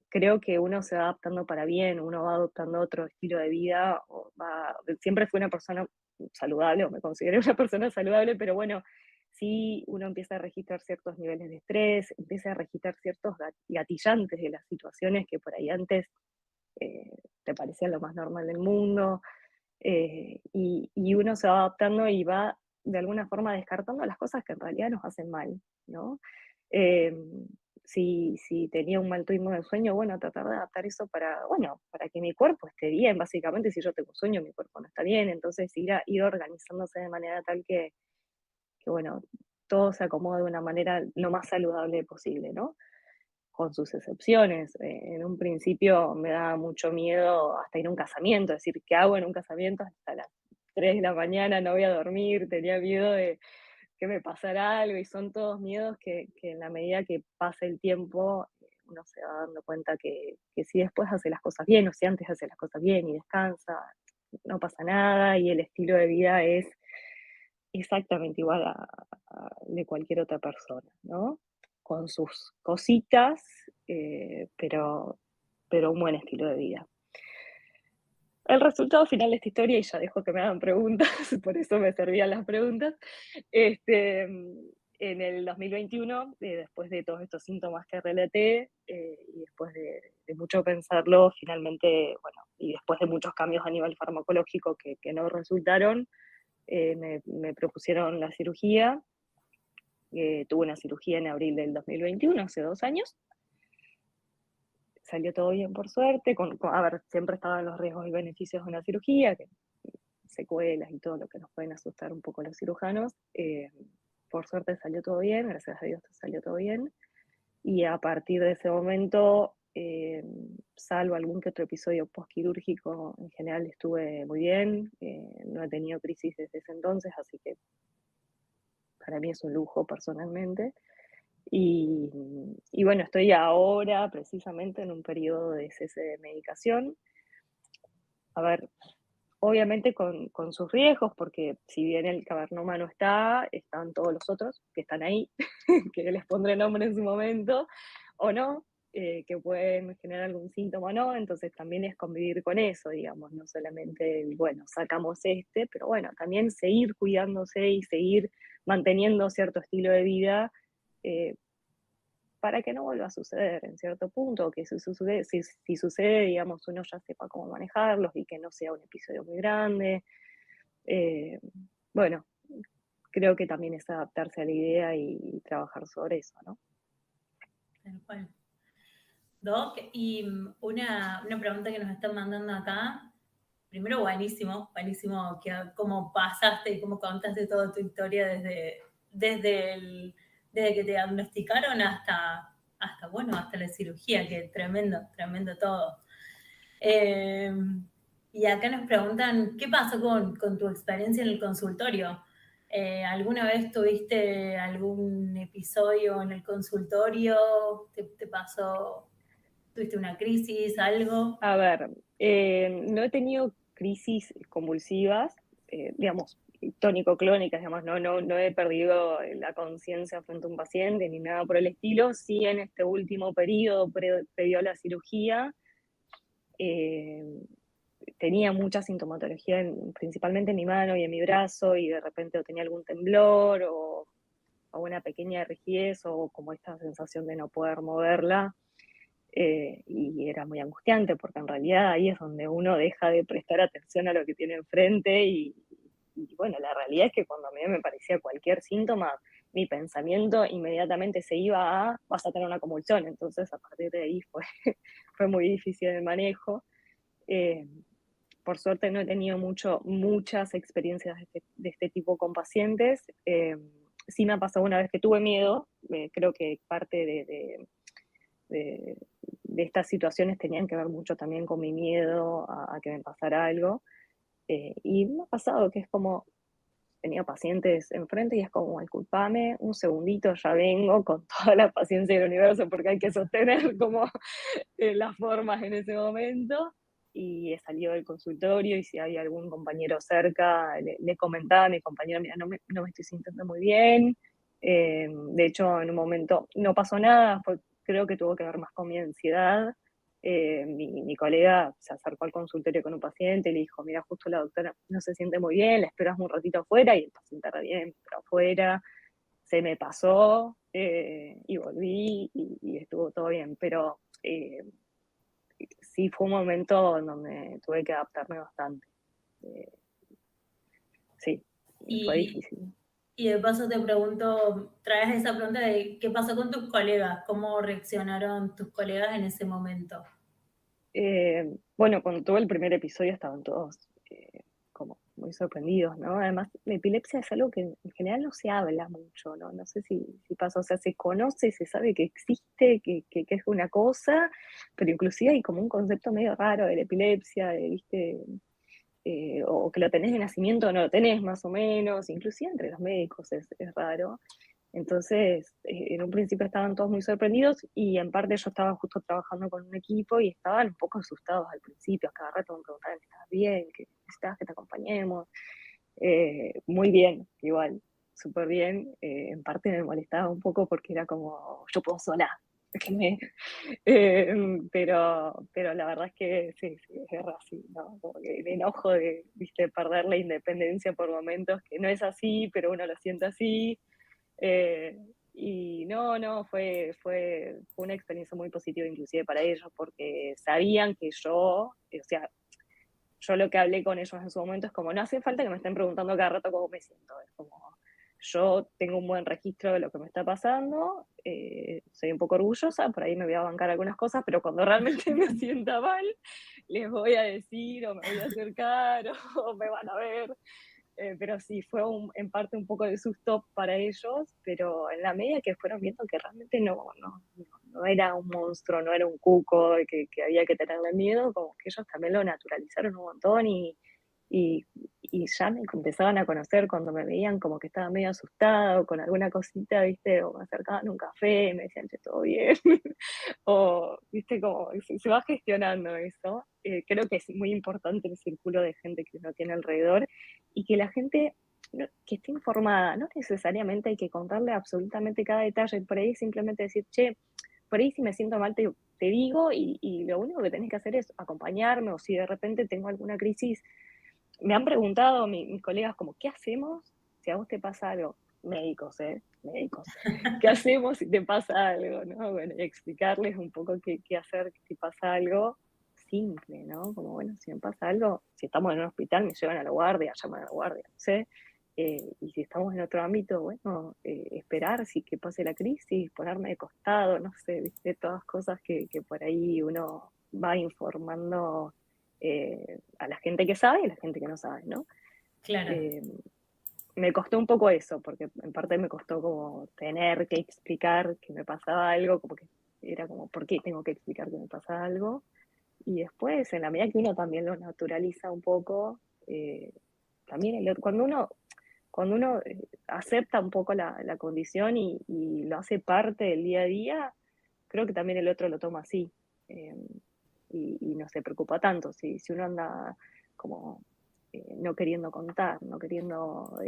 Creo que uno se va adaptando para bien, uno va adoptando otro estilo de vida, siempre fui una persona saludable, o me consideré una persona saludable, pero bueno, sí uno empieza a registrar ciertos niveles de estrés, empieza a registrar ciertos gatillantes de las situaciones que por ahí antes te parecían lo más normal del mundo, y uno se va adaptando y va de alguna forma descartando las cosas que en realidad nos hacen mal, ¿no? Eh, si tenía un mal ritmo de sueño, bueno, tratar de adaptar eso para, bueno, para que mi cuerpo esté bien, básicamente, si yo tengo sueño, mi cuerpo no está bien, entonces ir organizándose de manera tal que, bueno, todo se acomode de una manera lo más saludable posible, ¿no? Con sus excepciones. En un principio me daba mucho miedo hasta ir a un casamiento, es decir, ¿qué hago en un casamiento hasta las 3 de la mañana? No voy a dormir, tenía miedo de que me pasara algo, y son todos miedos que en la medida que pasa el tiempo, uno se va dando cuenta que si después hace las cosas bien, o si antes hace las cosas bien y descansa, no pasa nada, y el estilo de vida es exactamente igual de cualquier otra persona, ¿no? Con sus cositas, pero un buen estilo de vida. El resultado final de esta historia, y ya dejo que me hagan preguntas, por eso me servían las preguntas, en el 2021, después de todos estos síntomas que relaté, y después de mucho pensarlo, finalmente, bueno, y después de muchos cambios a nivel farmacológico que no resultaron, me propusieron la cirugía. Tuve una cirugía en abril del 2021, hace 2 años. Salió todo bien, por suerte. A ver, siempre estaban los riesgos y beneficios de una cirugía, que secuelas y todo lo que nos pueden asustar un poco los cirujanos. Por suerte salió todo bien, gracias a Dios salió todo bien. Y a partir de ese momento, salvo algún que otro episodio postquirúrgico, en general estuve muy bien. No he tenido crisis desde ese entonces, así que para mí es un lujo personalmente. Y, y bueno, estoy ahora precisamente en un periodo de cese de medicación. A ver, obviamente con sus riesgos, porque si bien el cavernoma no está, están todos los otros que están ahí, que les pondré nombre en su momento, o no, que pueden generar algún síntoma o no, entonces también es convivir con eso, digamos, no solamente, bueno, sacamos pero bueno, también seguir cuidándose y seguir manteniendo cierto estilo de vida, eh, para que no vuelva a suceder en cierto punto, que si sucede, digamos, uno ya sepa cómo manejarlos y que no sea un episodio muy grande. Eh, bueno, creo que también es adaptarse a la idea y trabajar sobre eso, ¿no? Tal cual. Doc, y una pregunta que nos están mandando acá. Primero, buenísimo, buenísimo que, cómo pasaste y cómo contaste toda tu historia desde que te diagnosticaron hasta la cirugía, que tremendo, tremendo todo. Eh, y acá nos preguntan, ¿qué pasó con tu experiencia en el consultorio? ¿Alguna vez tuviste algún episodio en el consultorio? ¿Te pasó, tuviste una crisis, algo? A ver, no he tenido crisis convulsivas, digamos, tónico-clónicas, digamos, no he perdido la conciencia frente a un paciente ni nada por el estilo. Sí, en este último periodo previo a la cirugía, eh, tenía mucha sintomatología, principalmente en mi mano y en mi brazo, y de repente tenía algún temblor o una pequeña rigidez o como esta sensación de no poder moverla. Y era muy angustiante porque en realidad ahí es donde uno deja de prestar atención a lo que tiene enfrente y bueno, la realidad es que cuando a mí me parecía cualquier síntoma, mi pensamiento inmediatamente se iba a, vas a tener una convulsión, entonces a partir de ahí fue muy difícil el manejo. Eh, por suerte no he tenido muchas experiencias de este tipo con pacientes. Sí me ha pasado una vez que tuve miedo, creo que parte de, de estas situaciones tenían que ver mucho también con mi miedo a que me pasara algo. Y me ha pasado que es como, tenía pacientes enfrente y es como, disculpame, un segundito, ya vengo con toda la paciencia del universo porque hay que sostener como las formas en ese momento. Y he salido del consultorio y si hay algún compañero cerca, le comentaba a mi compañero, mira, no me estoy sintiendo muy bien. De hecho, en un momento no pasó nada, creo que tuvo que ver más con mi ansiedad. Mi colega se acercó al consultorio con un paciente y le dijo, mira, justo la doctora no se siente muy bien, la esperas un ratito afuera, y el paciente re bien, pero afuera, se me pasó y volví y estuvo todo bien, pero sí fue un momento en donde tuve que adaptarme bastante. Eh, sí, fue Y, difícil. y de paso te pregunto, traes esa pregunta de qué pasó con tus colegas, cómo reaccionaron tus colegas en ese momento. Bueno, cuando tuve el primer episodio estaban todos como muy sorprendidos, ¿no? Además, la epilepsia es algo que en general no se habla mucho, ¿no? No sé si pasa, o sea, se conoce, se sabe que existe, que es una cosa, pero inclusive hay como un concepto medio raro de la epilepsia, ¿viste? O que lo tenés de nacimiento o no lo tenés, más o menos, inclusive entre los médicos es raro. Entonces, en un principio estaban todos muy sorprendidos y en parte yo estaba justo trabajando con un equipo y estaban un poco asustados al principio, a cada rato me preguntaban, ¿estás bien? ¿Qué necesitas que te acompañemos? Muy bien, igual, súper bien. En parte me molestaba un poco porque era como, yo puedo sola, déjenme. Pero la verdad es que sí, es así, ¿no? Como que el enojo de, viste, perder la independencia por momentos, que no es así, pero uno lo siente así. Y fue una experiencia muy positiva inclusive para ellos, porque sabían que o sea, yo lo que hablé con ellos en su momento es como, no hace falta que me estén preguntando cada rato cómo me siento, es como, yo tengo un buen registro de lo que me está pasando, soy un poco orgullosa, por ahí me voy a bancar algunas cosas, pero cuando realmente me sienta mal, les voy a decir o me voy a acercar o me van a ver. Pero sí, fue en parte un poco de susto para ellos, pero en la medida que fueron viendo que realmente no era un monstruo, no era un cuco, que había que tenerle miedo, como que ellos también lo naturalizaron un montón y y ya me empezaban a conocer cuando me veían como que estaba medio asustada o con alguna cosita, ¿viste? O me acercaban a un café y me decían, che, ¿todo bien? O, ¿viste? Como se va gestionando eso. Creo que es muy importante el círculo de gente que uno tiene alrededor y que la gente que esté informada, no necesariamente hay que contarle absolutamente cada detalle, por ahí simplemente decir, che, por ahí si me siento mal te digo y lo único que tenés que hacer es acompañarme o si de repente tengo alguna crisis, me han preguntado mis colegas como, ¿qué hacemos si a vos te pasa algo? Médicos, médicos. ¿Qué hacemos si te pasa algo? ¿No? Bueno, y explicarles un poco qué hacer si pasa algo simple, ¿no? Como, bueno, si me pasa algo, si estamos en un hospital, me llevan a la guardia, llaman a la guardia, no sé. Y si estamos en otro ámbito, bueno, esperar si que pase la crisis, ponerme de costado, no sé, ¿viste? Todas cosas que por ahí uno va informando a la gente que sabe y a la gente que no sabe, ¿no? Claro. Me costó un poco eso, porque en parte me costó como tener que explicar que me pasaba algo, como que era como, ¿por qué tengo que explicar que me pasa algo? Y después, en la medida que uno también lo naturaliza un poco, también cuando uno acepta un poco la condición y lo hace parte del día a día, creo que también el otro lo toma así. Eh, y no se preocupa tanto. Si uno anda como no queriendo contar, no queriendo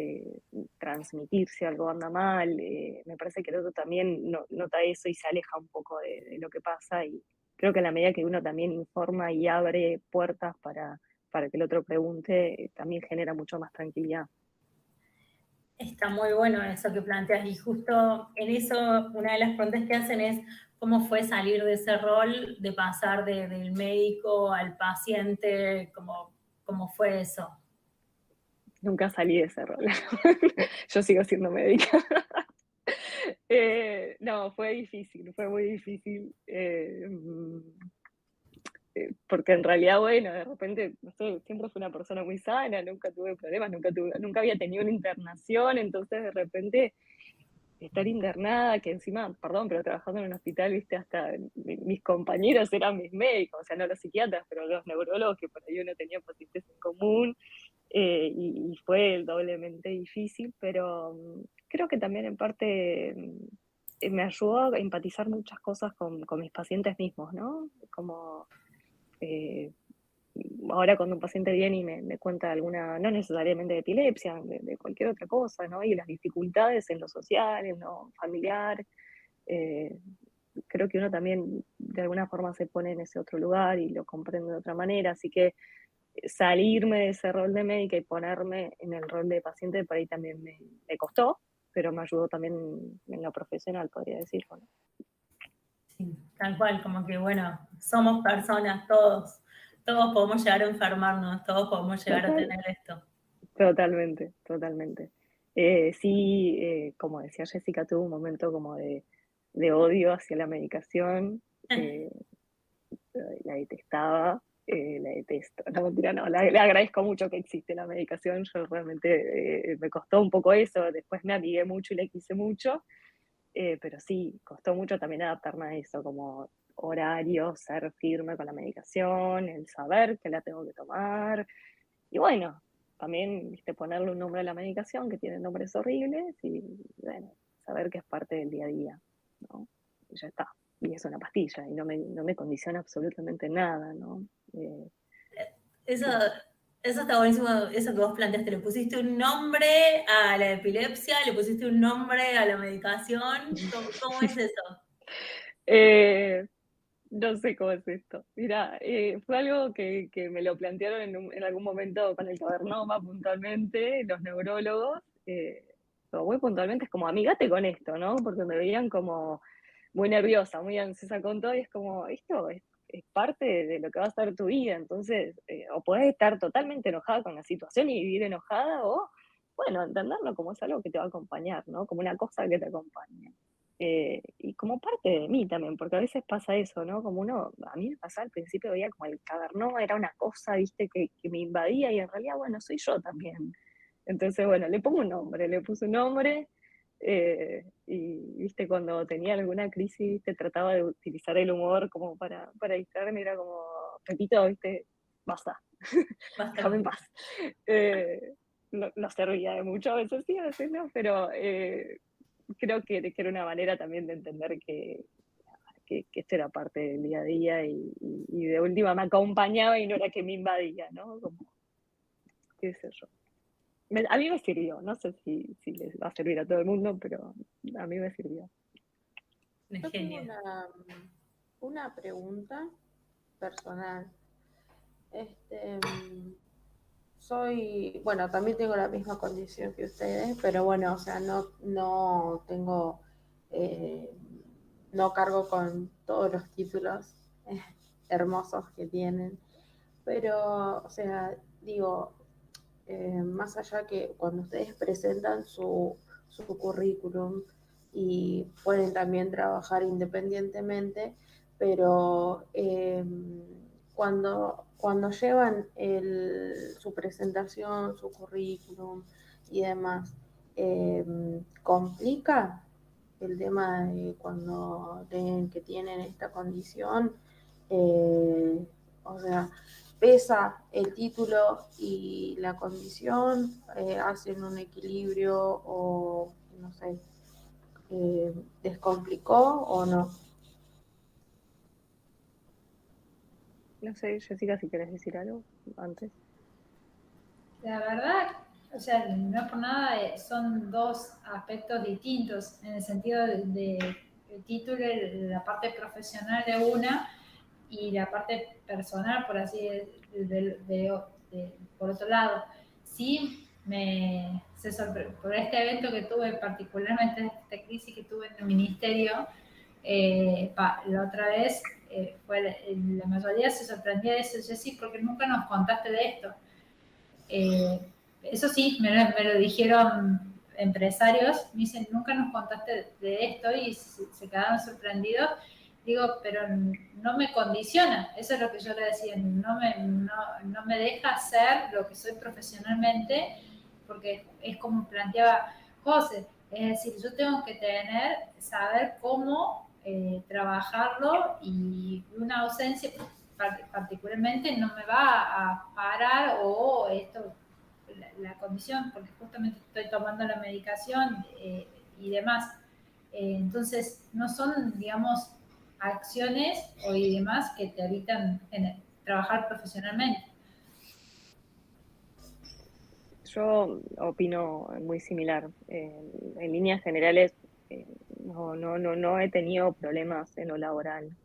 transmitir si algo anda mal, me parece que el otro también nota eso y se aleja un poco de lo que pasa y creo que a la medida que uno también informa y abre puertas para que el otro pregunte, también genera mucho más tranquilidad. Está muy bueno eso que planteas y justo en eso una de las preguntas que hacen es cómo fue salir de ese rol, de pasar del médico al paciente, cómo fue eso. Nunca salí de ese rol. Yo sigo siendo médica. No, fue difícil, fue muy difícil. Porque en realidad, bueno, de repente, no sé, siempre fui una persona muy sana, nunca tuve problemas, nunca había tenido una internación, entonces de repente estar internada, que encima, perdón, pero trabajando en un hospital, viste, hasta mis compañeros eran mis médicos, o sea, no los psiquiatras, pero los neurólogos, que por ahí uno tenía pacientes en común, y fue doblemente difícil, pero creo que también en parte me ayudó a empatizar muchas cosas con mis pacientes mismos, ¿no? Como eh, ahora cuando un paciente viene y me cuenta alguna, no necesariamente de epilepsia, de cualquier otra cosa, ¿no? Y las dificultades en lo social, en lo familiar, eh, creo que uno también de alguna forma se pone en ese otro lugar y lo comprende de otra manera, así que salirme de ese rol de médica y ponerme en el rol de paciente por ahí también me costó, pero me ayudó también en lo profesional, podría decirlo, ¿no? Sí, tal cual, como que bueno, somos personas todos, todos podemos llegar a enfermarnos, todos podemos llegar a Total, tener esto. totalmente, totalmente. Sí, como decía Jessica, tuve un momento como de odio hacia la medicación, eh, la detestaba, la detesto, no mentira, no, le agradezco mucho que existe la medicación, yo realmente me costó un poco eso, después me amigué mucho y le quise mucho, pero sí, costó mucho también adaptarme a eso, como horario, ser firme con la medicación, el saber que la tengo que tomar, y bueno, también, viste, ponerle un nombre a la medicación que tiene nombres horribles y, bueno, saber que es parte del día a día, ¿no? Y ya está. Y es una pastilla y no me condiciona absolutamente nada, ¿no? Eso, Creo que eso está buenísimo, eso que vos planteaste, le pusiste un nombre a la epilepsia, le pusiste un nombre a la medicación, ¿cómo es eso? eh, no sé cómo es esto. Mira, fue algo que me lo plantearon en algún momento con el Tabernoma puntualmente, los neurólogos. Pero muy puntualmente es como, amigate con esto, ¿no? Porque me veían como muy nerviosa, muy ansiosa con todo, y es como, esto es parte de lo que va a ser tu vida, entonces, o podés estar totalmente enojada con la situación y vivir enojada, o, bueno, entenderlo como es algo que te va a acompañar, ¿no? Como una cosa que te acompaña. Y como parte de mí también, porque a veces pasa eso, ¿no? Como a mí me pasaba al principio, veía como el Cabernet era una cosa, viste, que me invadía y en realidad, bueno, soy yo también. Entonces, bueno, le pongo un nombre, le puse un nombre, y, viste, cuando tenía alguna crisis, viste, trataba de utilizar el humor como para distraerme, era como, Pepito, viste, basta, Basta déjame con en eso. paz. no servía de mucho, a veces sí, a veces no, pero creo que era una manera también de entender que esto era parte del día a día y de última me acompañaba y no era que me invadía, ¿no? Como, qué sé yo. A mí me sirvió, no sé si les va a servir a todo el mundo, pero a mí me sirvió. Yo tengo Genial. una pregunta personal. Bueno, también tengo la misma condición que ustedes, pero bueno, o sea, no tengo, eh, no cargo con todos los títulos eh, hermosos que tienen, pero, o sea, digo, más allá que cuando ustedes presentan su currículum y pueden también trabajar independientemente, pero cuando llevan su presentación, su currículum y demás, complica el tema de cuando leen que tienen esta condición, o sea, pesa el título y la condición, hacen un equilibrio o no sé, descomplicó o no. No sé, Jessica, si querés decir algo antes. La verdad, o sea, no es por nada, son dos aspectos distintos en el sentido el título, la parte profesional de una y la parte personal, por así por otro lado. Sí, por este evento que tuve, particularmente esta crisis que tuve en el ministerio, la otra vez, la mayoría se sorprendía de eso, Jessy, porque nunca nos contaste de esto. Eso sí, me lo dijeron empresarios, me dicen, nunca nos contaste de esto y se quedaron sorprendidos. Digo, pero no me condiciona, eso es lo que yo le decía, no me deja hacer lo que soy profesionalmente, porque es como planteaba José, es decir, yo tengo que saber cómo trabajarlo y una ausencia particularmente no me va a parar o esto, la condición, porque justamente estoy tomando la medicación y demás. Entonces, no son, digamos, acciones y demás que te evitan trabajar profesionalmente. Yo opino muy similar. En líneas generales, no he tenido problemas en lo laboral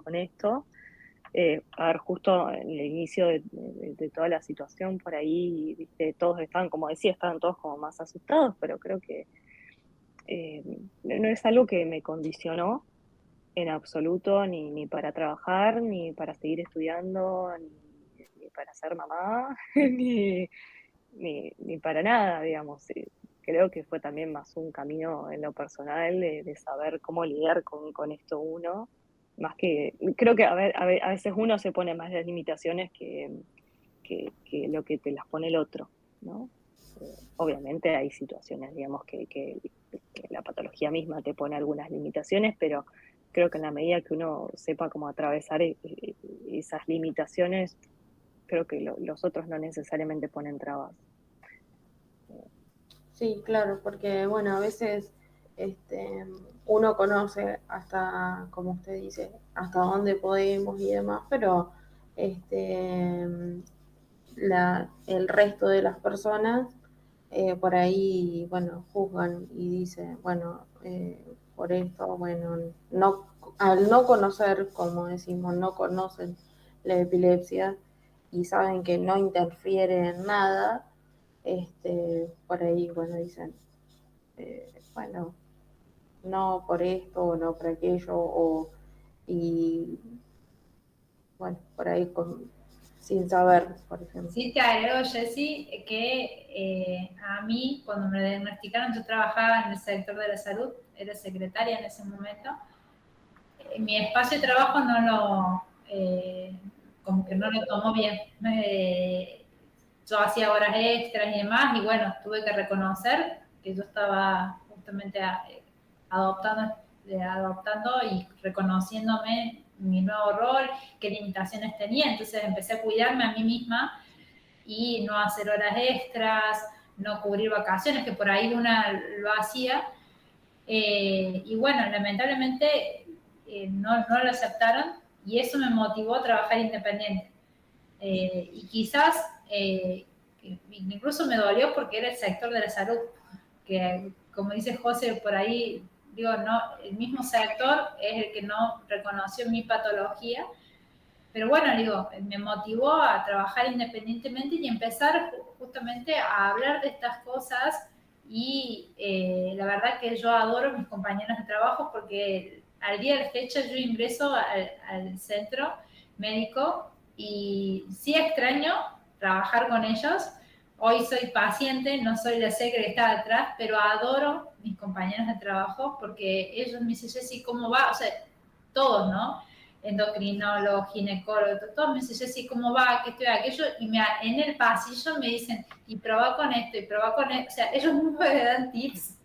con esto. A ver, justo en el inicio de toda la situación por ahí, viste, todos estaban, como decía, estaban todos como más asustados, pero creo que no es algo que me condicionó en absoluto, ni para trabajar, ni para seguir estudiando, ni para ser mamá, ni para nada, digamos. Creo que fue también más un camino en lo personal de saber cómo lidiar con esto uno, más que, creo que a veces uno se pone más las limitaciones que lo que te las pone el otro, ¿no? Obviamente hay situaciones, digamos, que la patología misma te pone algunas limitaciones, pero creo que en la medida que uno sepa cómo atravesar esas limitaciones, creo que los otros no necesariamente ponen trabas. Sí, claro, porque bueno, a veces uno conoce hasta, como usted dice, hasta dónde podemos y demás, pero el resto de las personas por ahí, bueno, juzgan y dicen, bueno, por esto, bueno, al no conocer, como decimos, no conocen la epilepsia y saben que no interfiere en nada, por ahí, bueno, dicen, bueno, no por esto o no por aquello, y bueno, por ahí sin saber, por ejemplo. Sí, te agrego, Jessy, que a mí, cuando me diagnosticaron, yo trabajaba en el sector de la salud, era secretaria en ese momento. Mi espacio de trabajo como que no lo tomó bien. Yo hacía horas extras y demás, y bueno, tuve que reconocer que yo estaba justamente adoptando y reconociéndome mi nuevo rol, qué limitaciones tenía, entonces empecé a cuidarme a mí misma y no hacer horas extras, no cubrir vacaciones, que por ahí una lo hacía. Y bueno, lamentablemente no lo aceptaron y eso me motivó a trabajar independiente. Y quizás, incluso me dolió porque era el sector de la salud, que como dice José por ahí, digo, no, el mismo sector es el que no reconoció mi patología, pero bueno, digo, me motivó a trabajar independientemente y empezar justamente a hablar de estas cosas y la verdad que yo adoro a mis compañeros de trabajo porque al día de la fecha yo ingreso al centro médico y sí extraño trabajar con ellos. Hoy soy paciente, no soy la secre que está atrás, pero adoro mis compañeros de trabajo porque ellos me dicen, Jessy, ¿cómo va? O sea, todos, ¿no? Endocrinólogo, ginecólogo, todos me dicen, Jessy, ¿cómo va? ¿Qué estoy aquello? Y en el pasillo me dicen, y probá con esto, y probá con esto. O sea, ellos mismos me dan tips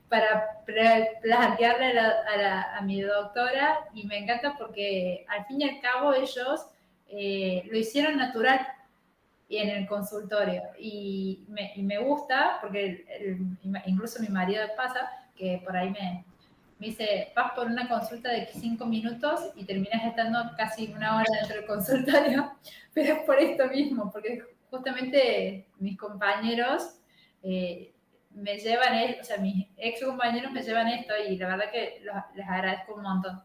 para plantearle a mi doctora y me encanta porque al fin y al cabo ellos lo hicieron natural y en el consultorio y me gusta porque incluso mi marido pasa que por ahí me dice, vas por una consulta de 5 minutos y terminas estando casi una hora dentro del consultorio, pero es por esto mismo, porque justamente mis compañeros me llevan, o sea, mis ex compañeros me llevan esto y la verdad que les agradezco un montón.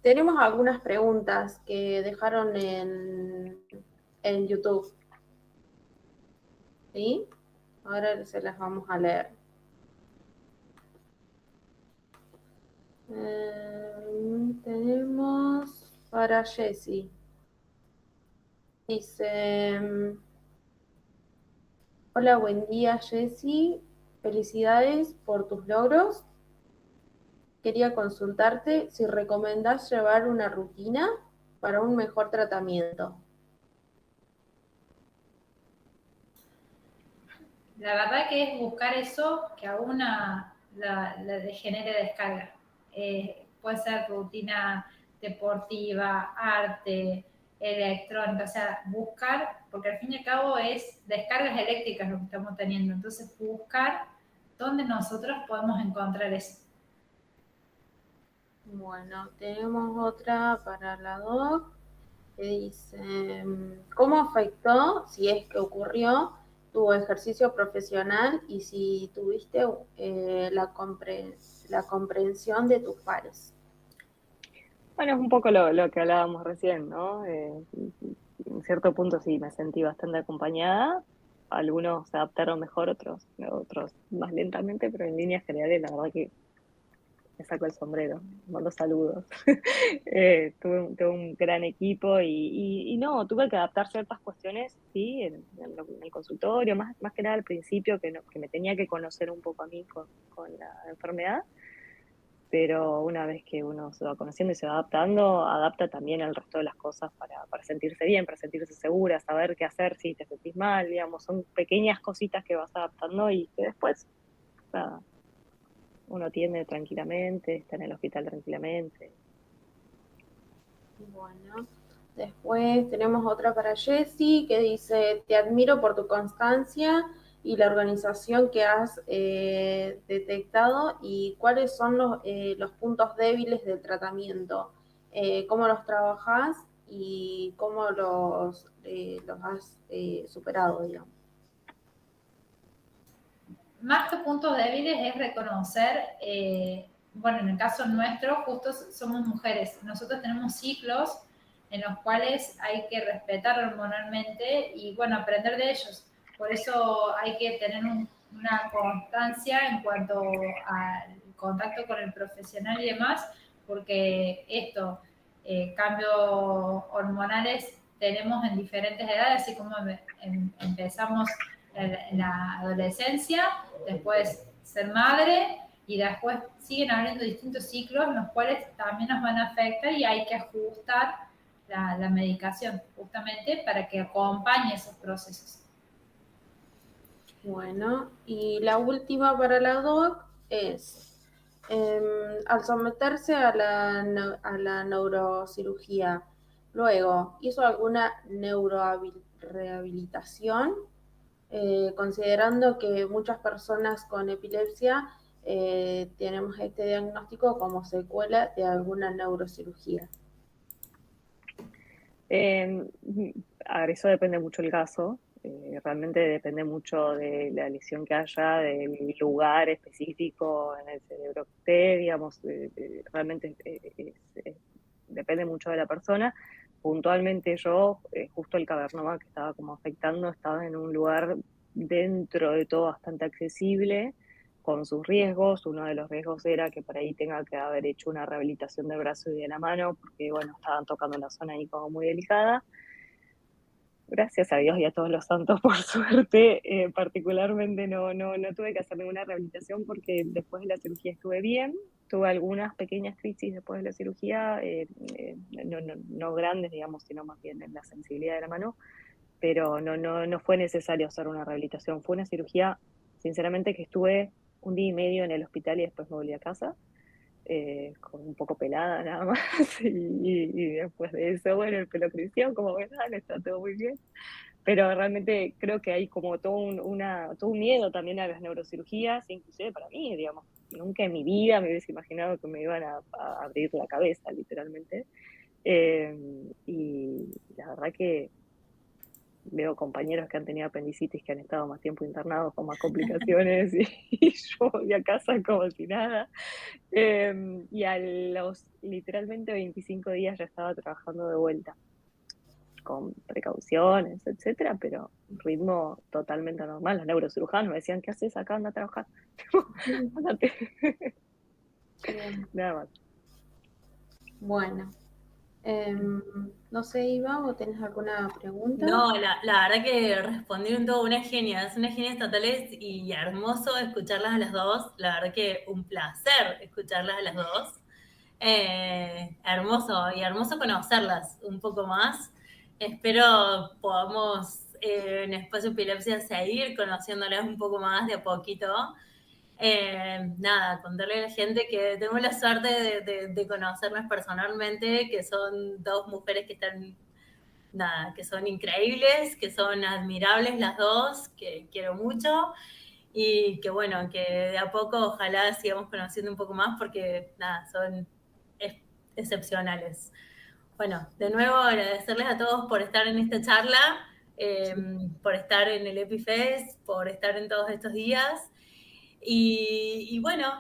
Tenemos algunas preguntas que dejaron en YouTube. ¿Sí? Ahora se las vamos a leer. Tenemos para Jessy. Dice, hola, buen día Jessy, felicidades por tus logros. Quería consultarte si recomendás llevar una rutina para un mejor tratamiento. La verdad que es buscar eso que a una la genere descarga. Puede ser rutina deportiva, arte, electrónica, o sea, buscar, porque al fin y al cabo es descargas eléctricas lo que estamos teniendo, entonces buscar dónde nosotros podemos encontrar eso. Bueno, tenemos otra para la doc que dice, ¿cómo afectó, si es que ocurrió, tu ejercicio profesional y si tuviste la comprensión de tus pares? Bueno, es un poco lo que hablábamos recién, ¿no? En cierto punto sí me sentí bastante acompañada. Algunos se adaptaron mejor, otros más lentamente, pero en líneas generales la verdad que me saco el sombrero, mando saludos. Tuve un gran equipo y no, tuve que adaptar ciertas cuestiones, sí, en el consultorio, más que nada al principio, que me tenía que conocer un poco a mí con la enfermedad, pero una vez que uno se va conociendo y se va adaptando, adapta también el resto de las cosas para sentirse bien, para sentirse segura, saber qué hacer si te sentís mal, digamos, son pequeñas cositas que vas adaptando y que después, nada, uno atiende tranquilamente, está en el hospital tranquilamente. Bueno, después tenemos otra para Jessy que dice, te admiro por tu constancia y la organización que has detectado y cuáles son los puntos débiles del tratamiento, cómo los trabajas y cómo los has superado, digamos. Más que puntos débiles es reconocer, bueno, en el caso nuestro, justo somos mujeres, nosotros tenemos ciclos en los cuales hay que respetar hormonalmente y, bueno, aprender de ellos. Por eso hay que tener una constancia en cuanto al contacto con el profesional y demás, porque cambios hormonales tenemos en diferentes edades, así como empezamos en la adolescencia, después ser madre y después siguen habiendo distintos ciclos en los cuales también nos van a afectar y hay que ajustar la medicación justamente para que acompañe esos procesos. Bueno, y la última para la doc es, al someterse a la neurocirugía, Luego, ¿hizo alguna neurorehabilitación? Considerando que muchas personas con epilepsia tenemos este diagnóstico como secuela de alguna neurocirugía. A ver, eso depende mucho del caso. Realmente depende mucho de la lesión que haya, del lugar específico en el cerebro que esté, digamos, realmente depende mucho de la persona. Puntualmente yo, justo el cavernoma que estaba como afectando, estaba en un lugar dentro de todo bastante accesible, con sus riesgos. Uno de los riesgos era que por ahí tenga que haber hecho una rehabilitación del brazo y de la mano, porque bueno, estaban tocando una zona ahí como muy delicada. Gracias a Dios y a todos los santos, por suerte, particularmente no tuve que hacer ninguna rehabilitación porque después de la cirugía estuve bien. Tuve algunas pequeñas crisis después de la cirugía, no grandes, digamos, sino más bien en la sensibilidad de la mano, pero no fue necesario hacer una rehabilitación. Fue una cirugía, sinceramente, que estuve 1 día y medio en el hospital y después me volví a casa. Con un poco pelada nada más, y después de eso, bueno, el pelo creció, como verán, está todo muy bien, pero realmente creo que hay como todo un miedo también a las neurocirugías, inclusive para mí, digamos, nunca en mi vida me hubiese imaginado que me iban a abrir la cabeza, literalmente, y la verdad que veo compañeros que han tenido apendicitis que han estado más tiempo internados con más complicaciones y yo voy a casa como si nada. Y a los literalmente 25 días ya estaba trabajando de vuelta, con precauciones, etcétera, pero un ritmo totalmente normal. Los neurocirujanos me decían, ¿qué haces acá? Anda a trabajar. Andate. Bien. Nada más. Bueno, no sé, Iva, ¿o tenés alguna pregunta? No, la verdad que respondieron todo unas genias totales y hermoso escucharlas a las dos. La verdad que un placer escucharlas a las dos. Hermoso y hermoso conocerlas un poco más. Espero podamos en Espacio Epilepsia seguir conociéndolas un poco más de a poquito. Nada, contarle a la gente que tengo la suerte de conocerlas personalmente, que son dos mujeres que están, nada, que son increíbles, que son admirables las dos, que quiero mucho y que bueno, que de a poco ojalá sigamos conociendo un poco más porque nada, son excepcionales. Bueno, de nuevo agradecerles a todos por estar en esta charla, por estar en el EpiFest, por estar en todos estos días. Y bueno,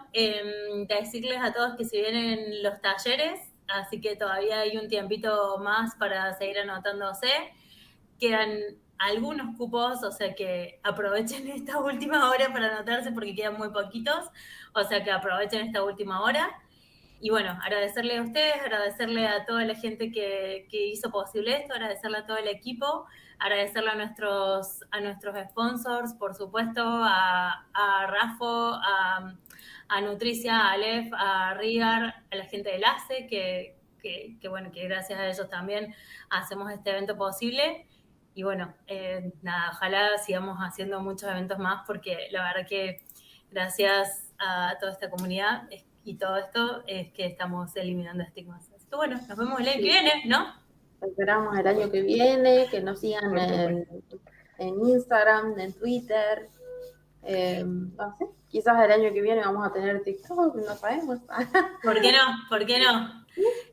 decirles a todos que se vienen los talleres, así que todavía hay un tiempito más para seguir anotándose. Quedan algunos cupos, o sea que aprovechen esta última hora para anotarse porque quedan muy poquitos, o sea que aprovechen esta última hora. Y bueno, agradecerle a ustedes, agradecerle a toda la gente que hizo posible esto, agradecerle a todo el equipo, agradecerle a nuestros sponsors, por supuesto, a Rafo, a Nutricia, a Aleph, a Rigar, a la gente del ACE, que bueno, que gracias a ellos también hacemos este evento posible. Y bueno, nada, ojalá sigamos haciendo muchos eventos más porque la verdad que gracias a toda esta comunidad y todo esto es que estamos eliminando estigmas. Así que bueno, nos vemos el año que viene, ¿no? Esperamos el año que viene, que nos sigan en Instagram, en Twitter. No sé, quizás el año que viene vamos a tener TikTok, no sabemos. ¿Por qué no? ¿Por qué no?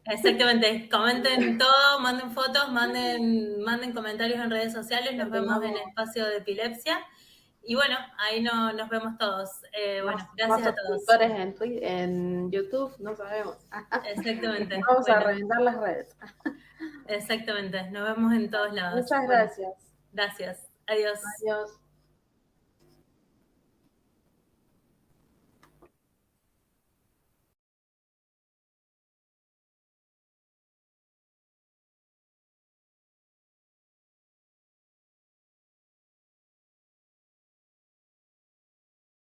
Exactamente. Comenten todo, manden fotos, manden comentarios en redes sociales. Nos vemos en Espacio de Epilepsia. Y bueno, ahí nos vemos todos. Bueno, gracias a todos. Suscriptores en YouTube, no sabemos. Exactamente. Vamos a reventar las redes. Exactamente. Nos vemos en todos lados. Muchas gracias. Gracias. Adiós. Adiós.